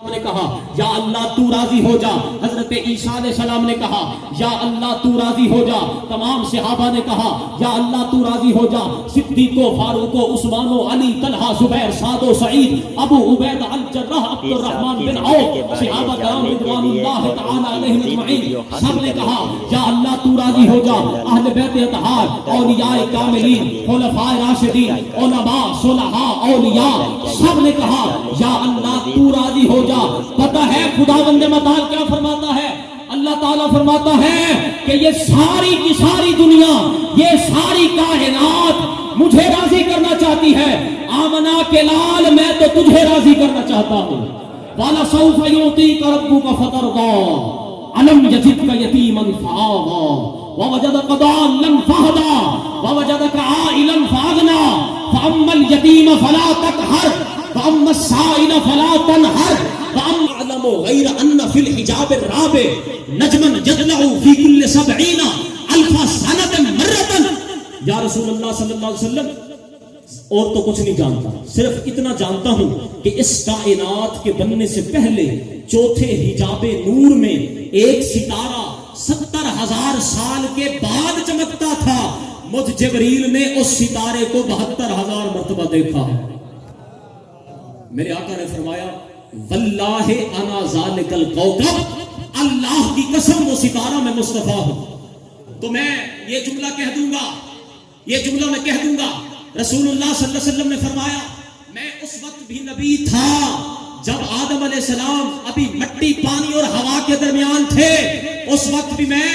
نے کہا یا اللہ تو راضی ہو جا. حضرت عیسیٰ علیہ السلام نے کہا یا اللہ تو راضی ہو جا. تمام صحابہ نے کہا یا اللہ تو راضی ہو جا. صدیق و فاروق و عثمان و علی طلحہ زبیر سعد و سعید ابو عبیدہ الجراح عبد الرحمن بن عوف صحابہ کرام رضوان اللہ تعالی علیہم اجمعین سب نے کہا یا اللہ تو راضی ہو جا. اہل بیت اطہار اولیاء کاملین خلفاء راشدین علماء صلحاء اولیاء سب نے کہا یا اللہ تو راضی ہو جا. پتہ ہے خداوند متعال کیا فرماتا ہے؟ اللہ تعالیٰ فرماتا ہے کہ یہ ساری کی ساری دنیا یہ ساری کائنات مجھے راضی کرنا چاہتی ہے. آمنا کے لال میں تو تجھے راضی کرنا چاہتا ہوں. وَلَسَوْفَ يُعْطِيكَ رَبُّكَ فَتَرْضَىٰ أَلَمْ يَجِدْكَ يَتِيمًا فَآوَىٰ وَوَجَدَكَ ضَالًّا فَهَدَىٰ وَوَجَدَكَ عَائِلًا فَأَغْنَىٰ فَأَمَّا الْيَتِيمَ فَلَا تَقْهَرْ وَأَمَّا السَّائِلَ فَلَا تَنْهَرْ وَأَمَّا أَعْلَمُ غَيْرَ أَنَّ فِي الْحِجَابِ الرَّابِعِ نَجْمًا يَطْلَعُ فِي كُلِّ 70 أَلْفَ سَنَةٍ مَرَّةً. یا رسول اللہ صلی اللہ علیہ وسلم اور تو کچھ نہیں جانتا، صرف اتنا جانتا ہوں کہ اس کائنات کے بننے سے پہلے چوتھے حجاب نور میں ایک ستارہ 70,000 سال کے بعد چمکتا تھا. مجھ جبریل نے اس ستارے کو 72,000 مرتبہ دیکھا. میرے آقا نے فرمایا واللہ انا ذالک الکوکب، اللہ کی قسم وہ ستارہ میں مصطفیٰ ہوں. تو میں یہ جملہ کہہ دوں گا، یہ جملہ میں کہہ دوں گا. رسول اللہ صلی اللہ علیہ وسلم نے فرمایا میں اس وقت بھی نبی تھا جب آدم علیہ السلام ابھی مٹی پانی اور ہوا کے درمیان تھے. اس وقت بھی میں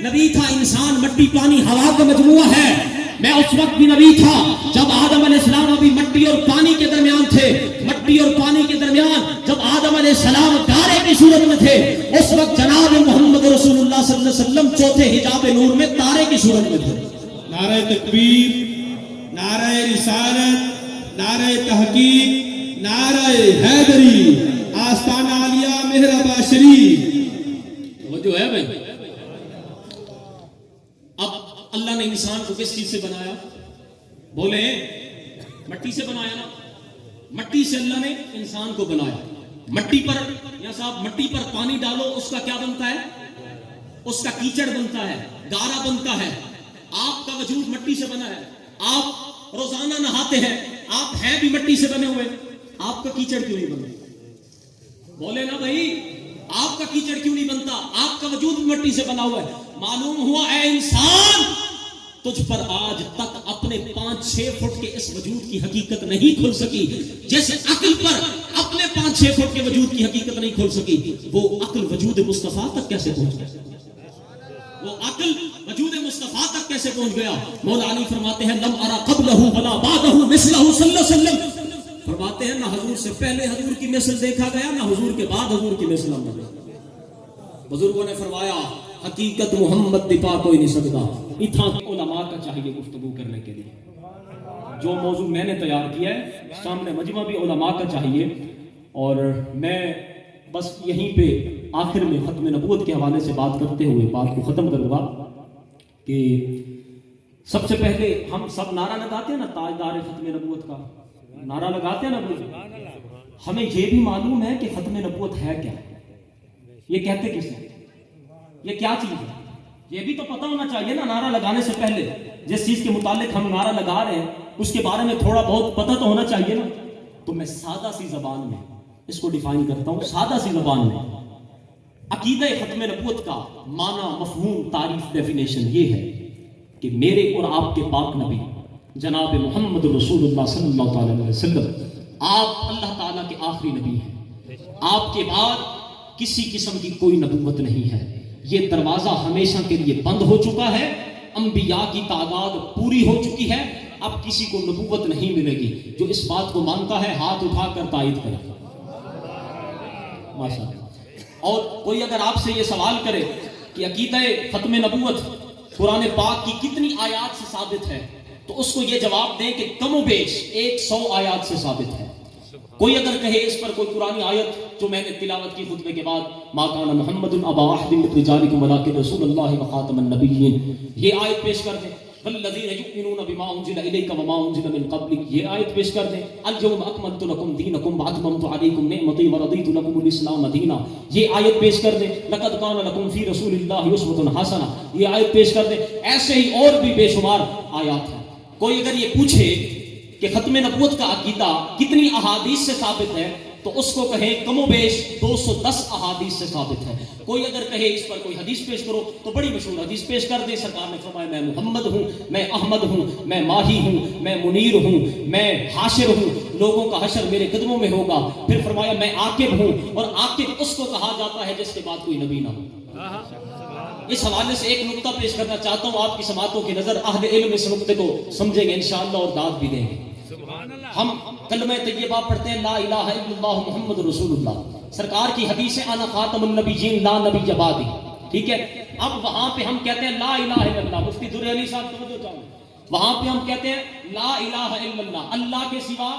نبی تھا. انسان مٹی پانی ہوا کا مجموعہ ہے. میں اس وقت بھی نبی تھا جب آدم علیہ السلام ابھی مٹی اور پانی کے درمیان تھے. مٹی اور پانی کے درمیان جب آدم علیہ السلام تارے کی صورت میں تھے اس وقت جناب محمد رسول اللہ صلی اللہ علیہ وسلم چوتھے حجاب نور میں تارے کی صورت میں تھے. نعرہ تکبیر، نعرہ رسالت، نعرہ تحقیق، نعرہ حیدری، آستانہ عالیہ مہربہ شریف. وہ جو ہے بھائی اب اللہ نے انسان کو کس چیز سے بنایا؟ بولے مٹی سے بنایا نا. مٹی سے اللہ نے انسان کو بنایا. مٹی پر یا صاحب مٹی پر پانی ڈالو اس کا کیا بنتا ہے؟ اس کا کیچڑ بنتا ہے، گارا بنتا ہے. آپ کا وجود مٹی سے بنا ہے. آپ روزانہ نہاتے ہیں، آپ ہیں بھی مٹی سے بنے ہوئے. آپ کا کیچڑ کیوں نہیں بنتا؟ بولے نا بھائی آپ کا کیچڑ کیوں نہیں بنتا؟ آپ کا وجود بھی مٹی سے بنا ہوا ہے. معلوم ہوا اے انسان تجھ پر آج تک اپنے 5-6 فٹ کے اس وجود کی حقیقت نہیں کھل سکی جیسے عقل پر اپنے 5-6 فٹ کے وجود کی حقیقت نہیں کھل سکی. وہ عقل وجود مصطفیٰ تک کیسے پہنچ گیا؟ وہ عقل وجود مصطفیٰ تک کیسے پہنچ گیا؟ مولا علی فرماتے ہیں لم ارا قبلہ ولا بعدہ مثلہ صلی اللہ علیہ وسلم. فرماتے ہیں نہ حضور سے پہلے حضور کی مثل دیکھا گیا نہ حضور کے بعد حضور کی مثل ہم نے. بزرگوں نے فرمایا حقیقت محمد دفاع کوئی نہیں سکتا. اتنا علماء کا چاہیے گفتگو کرنے کے لیے. جو موضوع میں نے تیار کیا ہے سامنے مجمع بھی علماء کا چاہیے. اور میں بس یہیں پہ آخر میں ختم نبوت کے حوالے سے بات کرتے ہوئے بات کو ختم کروں گا کہ سب سے پہلے ہم سب نعرہ لگاتے ہیں نا تاجدار ختم نبوت کا نعرہ لگاتے ہیں نا. ہمیں یہ بھی معلوم ہے کہ ختم نبوت ہے کیا. یہ کہتے کس نے؟ یہ کیا چیز ہے یہ بھی تو پتہ ہونا چاہیے نا. نعرہ لگانے سے پہلے جس چیز کے متعلق ہم نعرہ لگا رہے ہیں اس کے بارے میں تھوڑا بہت پتہ تو ہونا چاہیے نا. تو میں سادہ سی زبان میں اس کو ڈیفائن کرتا ہوں. سادہ سی زبان میں عقیدہ ختم نبوت کا معنی، مفہوم، تعریف، ڈیفینیشن یہ ہے کہ میرے اور آپ کے پاک نبی جناب محمد رسول اللہ صلی اللہ علیہ وسلم آپ اللہ تعالیٰ کے آخری نبی ہیں. آپ کے بعد کسی قسم کی کوئی نبوت نہیں ہے. یہ دروازہ ہمیشہ کے لیے بند ہو چکا ہے. انبیاء کی تعداد پوری ہو چکی ہے. اب کسی کو نبوت نہیں ملے گی. جو اس بات کو مانتا ہے ہاتھ اٹھا کر تائید کرے. ماشاءاللہ. اور کوئی اگر آپ سے یہ سوال کرے کہ عقیدہ ختم نبوت قرآن پاک کی کتنی آیات سے ثابت ہے تو اس کو یہ جواب دیں کہ کم و بیش 100 آیات سے ثابت ہے. کوئی اگر کہے اس پر کوئی قرآن آیت جو میں نے تلاوت کی خطبے کے بعد ما کان محمد ابا احد من رجالکم ولکن رسول اللہ وخاتم النبیین یہ آیت پیش کر دیں والذین یؤمنون بما انزل الیک وما انزل من قبلک، یہ آیت پیش کر دیں، الیوم اکملت لکم دینکم واتممت علیکم نعمتی ورضیت لکم الاسلام دینا، یہ آیت پیش کر دیں، لقد کان لکم فی رسول اللہ اسوۃ حسنہ، یہ آیت پیش کر دیں. ایسے ہی اور بھی بے شمار آیات ہیں. کوئی اگر یہ پوچھے کہ ختم نبوت کا عقیدہ کتنی احادیث سے ثابت ہے تو اس کو کہیں کم و بیش 210 احادیث سے ثابت ہے. کوئی اگر کہے اس پر کوئی حدیث پیش کرو تو بڑی مشہور حدیث پیش کر دے. سرکار نے فرمایا میں محمد ہوں، میں احمد ہوں، میں ماہی ہوں، میں منیر ہوں، میں حاشر ہوں، لوگوں کا حشر میرے قدموں میں ہوگا. پھر فرمایا میں عاقب ہوں، اور عاقب اس کو کہا جاتا ہے جس کے بعد کوئی نبی نہ ہو. اس حوالے سے ایک نقطہ پیش کرنا چاہتا ہوں آپ کی سماعتوں کی نظر. اہل علم اس نقطے کو سمجھیں گے انشاءاللہ اور داد بھی دیں گے. ہم کلمہ طیبہ پڑھتے ہیں لا الہ الا اللہ محمد رسول اللہ. سرکار کی حدیث ہے انا خاتم النبیین لا نبی بعدی، ٹھیک ہے. اب وہاں پہ ہم کہتے ہیں لا الہ الا اللہ. مفتی درری علی صاحب توجہ چاہوں، وہاں پہ ہم کہتے ہیں لا الہ الا اللہ، اللہ کے سوا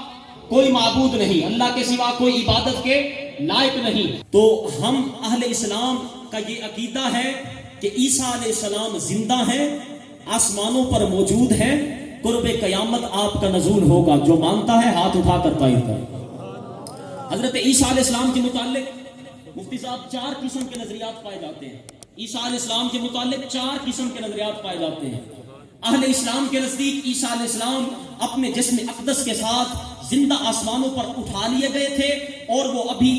کوئی معبود نہیں، اللہ کے سوا کوئی عبادت کے لائق نہیں. تو ہم اہل اسلام کا یہ عقیدہ ہے کہ عیسیٰ علیہ السلام زندہ ہیں، آسمانوں پر موجود ہیں، قرب قیامت آپ کا نزول ہوگا. جو مانتا ہے ہاتھ اٹھا کر تائید کرے. حضرت عیسیٰ علیہ السلام کے متعلق مفتی صاحب 4 قسم کے نظریات پائے جاتے ہیں. عیسیٰ علیہ السلام کے متعلق 4 قسم کے نظریات پائے جاتے ہیں. اہل اسلام کے نزدیک عیسیٰ علیہ السلام اپنے جسم اقدس کے ساتھ زندہ آسمانوں پر اٹھا لیے گئے تھے، اور وہ ابھی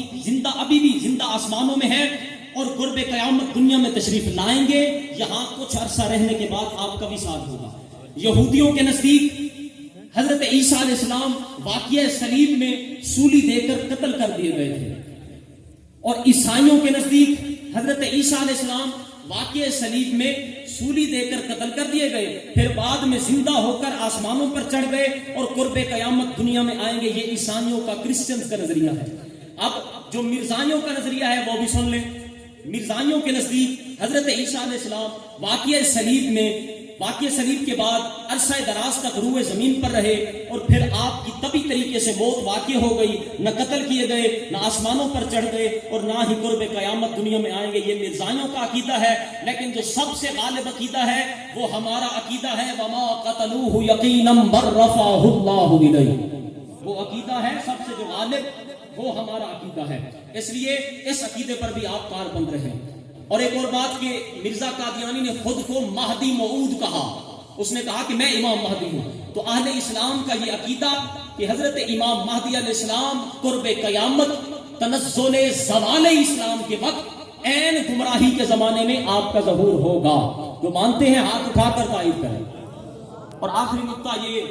بھی زندہ آسمانوں میں ہیں، اور قرب قیامت دنیا میں تشریف لائیں گے. یہاں کچھ عرصہ رہنے کے بعد آپ کا وصال ہوگا. یہودیوں کے نزدیک حضرت عیسیٰ علیہ السلام واقعہ صلیب میں سولی دے کر قتل کر دیے گئے تھے، اور عیسائیوں کے نزدیک حضرت عیسیٰ علیہ السلام واقعہ صلیب میں سولی دے کر قتل کر دیے گئے، پھر بعد میں زندہ ہو کر آسمانوں پر چڑھ گئے اور قرب قیامت دنیا میں آئیں گے. یہ عیسائیوں کا کرسچنز کا نظریہ ہے. اب جو مرزائیوں کا نظریہ ہے وہ بھی سن لیں. مرزائیوں کے نزدیک حضرت عیسیٰ علیہ السلام واقعہ صلیب کے بعد عرصہ دراز تک روئے زمین پر رہے، اور پھر آپ کی طبی طریقے سے موت واقع ہو گئی. نہ قتل کیے گئے، نہ آسمانوں پر چڑھ گئے، اور نہ ہی قرب قیامت دنیا میں آئیں گے. یہ مرزائیوں کا عقیدہ ہے. لیکن جو سب سے غالب عقیدہ ہے وہ ہمارا عقیدہ ہے وما قتلوه یقینا بل رفعه اللہ الیہ. وہ عقیدہ ہے سب سے جو غالب، وہ ہمارا عقیدہ ہے. اس لیے اس عقیدے پر بھی آپ کار بند رہیں. اور ایک اور بات کہ مرزا قادیانی نے خود کو مہدی موعود کہا. اس نے کہا کہ میں امام مہدی ہوں. تو اہل اسلام کا یہ عقیدہ کہ حضرت امام مہدی علیہ السلام قرب قیامت تنزل زوال اسلام کے وقت عین گمراہی کے زمانے میں آپ کا ظہور ہوگا. جو مانتے ہیں ہاتھ اٹھا کر تائید کریں. اور آخری نقطہ یہ،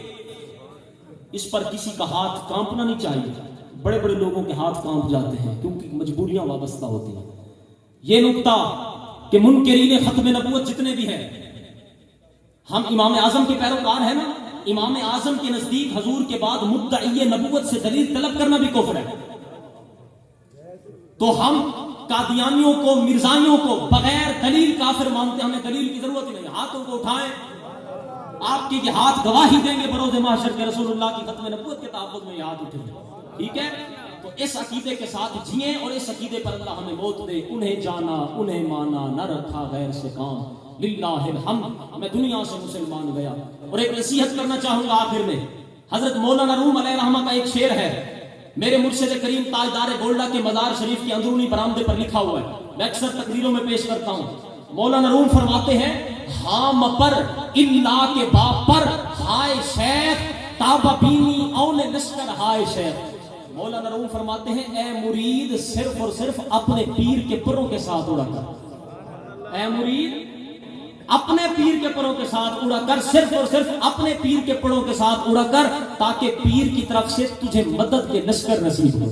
اس پر کسی کا ہاتھ کانپنا نہیں چاہیے. بڑے بڑے لوگوں کے ہاتھ کانپ جاتے ہیں کیونکہ مجبوریاں وابستہ ہوتی ہیں. یہ نقطہ کہ منکرین ختم نبوت جتنے بھی ہیں، ہم امام اعظم کے پیروکار ہیں نا. امام اعظم کے نزدیک حضور کے بعد مدعی نبوت سے دلیل طلب کرنا بھی کفر ہے. تو ہم قادیانیوں کو، مرزائیوں کو بغیر دلیل کافر مانتے ہیں. ہمیں دلیل کی ضرورت ہی نہیں. ہاتھوں کو اٹھائیں، آپ کے یہ ہاتھ گواہی دیں گے بروز محشر کے رسول اللہ کی ختم نبوت کے تحفظ میں یہ ہاتھ اٹھیں گے. ٹھیک ہے. تو اس عقیدے کے ساتھ جئیں، اور اس عقیدے پر اللہ ہمیں موت دے. انہیں جانا، انہیں مانا، نہ رکھا غیر سے کام. للہ الحمد میں دنیا سے مسلمان گیا. اور ایک نصیحت کرنا چاہوں گا آخر میں. حضرت مولانا روم علیہ رحمہ کا ایک شعر ہے، میرے مرشد کریم تاجدار گولڈا کے مزار شریف کے اندرونی برآمدے پر لکھا ہوا ہے. میں اکثر تقریروں میں پیش کرتا ہوں. مولانا روم فرماتے ہیں ہام پر اللہ کے باپ پر ہائے شیخ تابہ بینی اون لشکر ہائے شیخ. مولانا روم فرماتے ہیں اے مرید صرف اور صرف اپنے پیر کے پروں کے ساتھ اڑا کر. اے مرید اپنے پیر کے پروں کے ساتھ اڑا کر، صرف اور صرف اپنے پیر کے پروں کے ساتھ اڑا کر، تاکہ پیر کی طرف سے تجھے مدد کے لشکر نصیب ہو.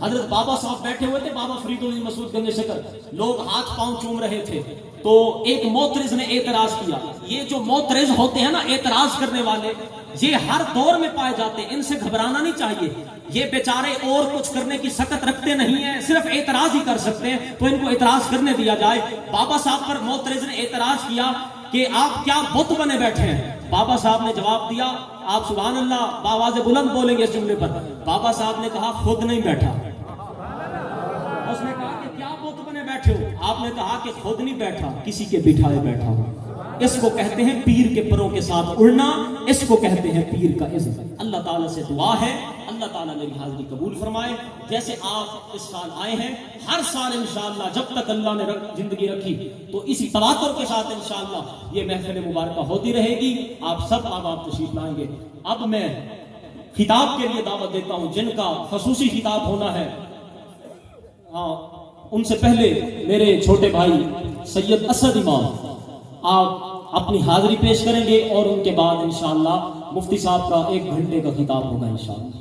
حضرت بابا صاحب بیٹھے ہوئے تھے، بابا فرید الدین مسعود گنج شکر، لوگ ہاتھ پاؤں چوم رہے تھے. تو ایک معترض نے اعتراض کیا. یہ جو معترض ہوتے ہیں نا، اعتراض کرنے والے، یہ ہر دور میں پائے جاتے ہیں. ان سے گھبرانا نہیں چاہیے. یہ بیچارے اور کچھ کرنے کی سکت رکھتے نہیں ہیں، صرف اعتراض ہی کر سکتے ہیں. تو ان کو اعتراض کرنے دیا جائے. بابا صاحب پر معترض نے اعتراض کیا کہ آپ کیا بت بنے بیٹھے ہیں. بابا صاحب نے جواب دیا، آپ سبحان اللہ بآواز بلند بولیں گے اس جملے پر. بابا صاحب نے کہا خود نہیں بیٹھا. اس نے کہا کہ کیا بت بنے بیٹھے ہو؟ آپ نے کہا کہ خود نہیں بیٹھا، کسی کے بٹھائے بیٹھا ہوں. اس کو کہتے ہیں پیر کے پروں کے ساتھ اڑنا، اس کو کہتے ہیں پیر کا عزت۔ اللہ تعالیٰ سے دعا ہے اللہ تعالیٰ میری حاضری قبول فرمائے۔ جیسے آپ اس سال آئے ہیں، ہر سال انشاءاللہ جب تک اللہ نے زندگی رکھی تو اسی تواتر کے ساتھ انشاءاللہ یہ محفل مبارکہ ہوتی رہے گی۔ آپ سب آپ تشریف لائیں گے۔ اب میں خطاب کے لیے دعوت دیتا ہوں جن کا خصوصی خطاب ہونا ہے، ان سے پہلے میرے چھوٹے بھائی سید اسد امام آپ اپنی حاضری پیش کریں گے، اور ان کے بعد انشاءاللہ مفتی صاحب کا 1 گھنٹے کا خطاب ہوگا انشاءاللہ۔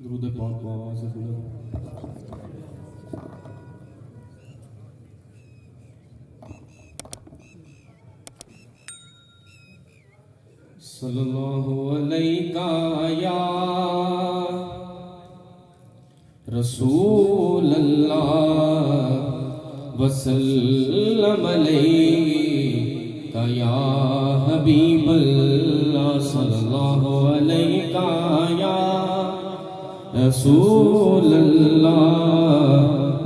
درود پاک کو آواز سے بلند۔ صلی اللہ علیہ یا رسول اللہ وسلم علیہ یا حبیب اللہ، صلی اللہ علیہ یا رسول اللہ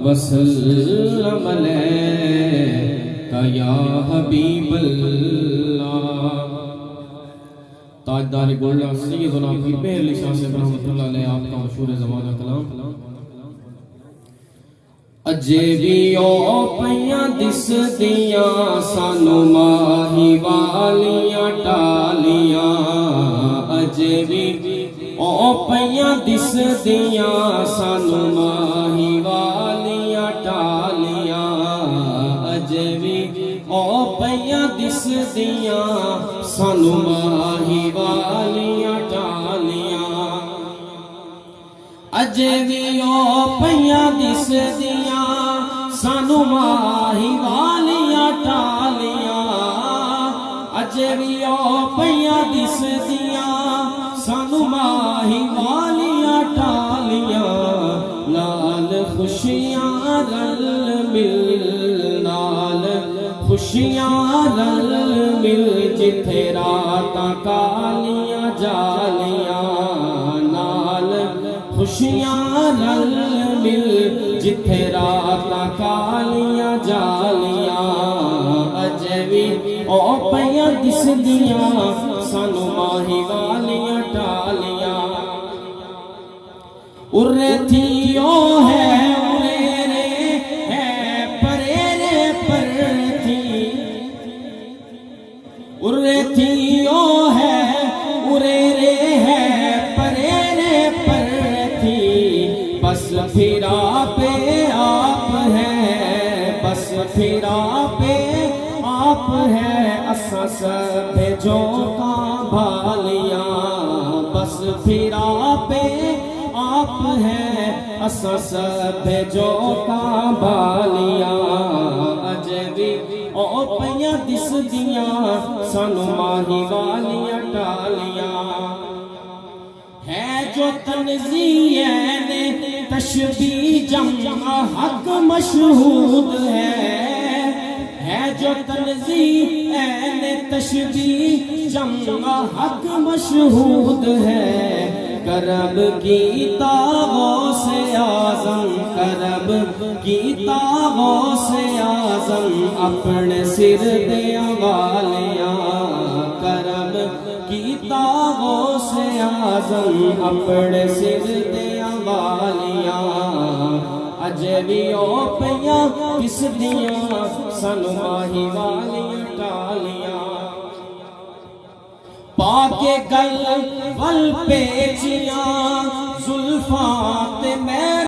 وسلم علیہ یا حبیب اللہ۔ تاجدار گولڈا سیدنا پیر پیر علی شاہ صاحب رحمۃ اللہ علیہ، آپ کا مشہور زمانہ کلام۔ اجے بھی او پیاں دس دیاں سانو ماہی والیاں ٹالیاں، اجے بھی او پیاں دس دیاں سانو ماہی والیاں ٹالیاں، اجے بھی او پیاں دس دیاں سانو ماہی والیاں ٹالیاں، اجے بھی او پیاں دس دیاں سانو ماہی والیاں ٹالیاں، اجے بھی او پیاں دس دیاں سانو ماہی والیاں ٹالیاں، نال خوشیاں رل مل، نال خوشیاں رل مل، جتھے راتاں کالیاں جالیاں، نال خوشیاں رل مل، جتھے راتاں کالیاں جالیاں، اجے بھی او پیاں دس دیاں سانو ماہی والیاں ٹالیاں، ارے تھی او ہے ارے رے ہے پرے رے پر تھی، ارے تھی او ہے ارے رے ہے پرے رے پر تھی، بس پھرا پہ آپ ہے، بس پھرا پہ آپ ہے، اساں سب جو کاں بھالیاں، بس پھرا پہ آپ ہے، اساں سب جو کاں بھالیاں، اجے بھی او پیاں دس دیاں سانو ماہی والیاں ٹالیاں، ہے جو تنزیہین تشبیہ جمع حق مشہود ہے جو تنزیہین تشبیہ جمع حق مشہود ہے، کرب کیتا غوث اعظم، کرب کیتا غوث اعظم اپنے سر دیاں والیاں، کرب کیتا غوث اعظم اپنے سر دیاں والیاں، اجے بھی او پیاں کس دیاں سانو ماہی والیاں ٹالیاں، پاکے گل ول پیچیاں زلفاں تے میں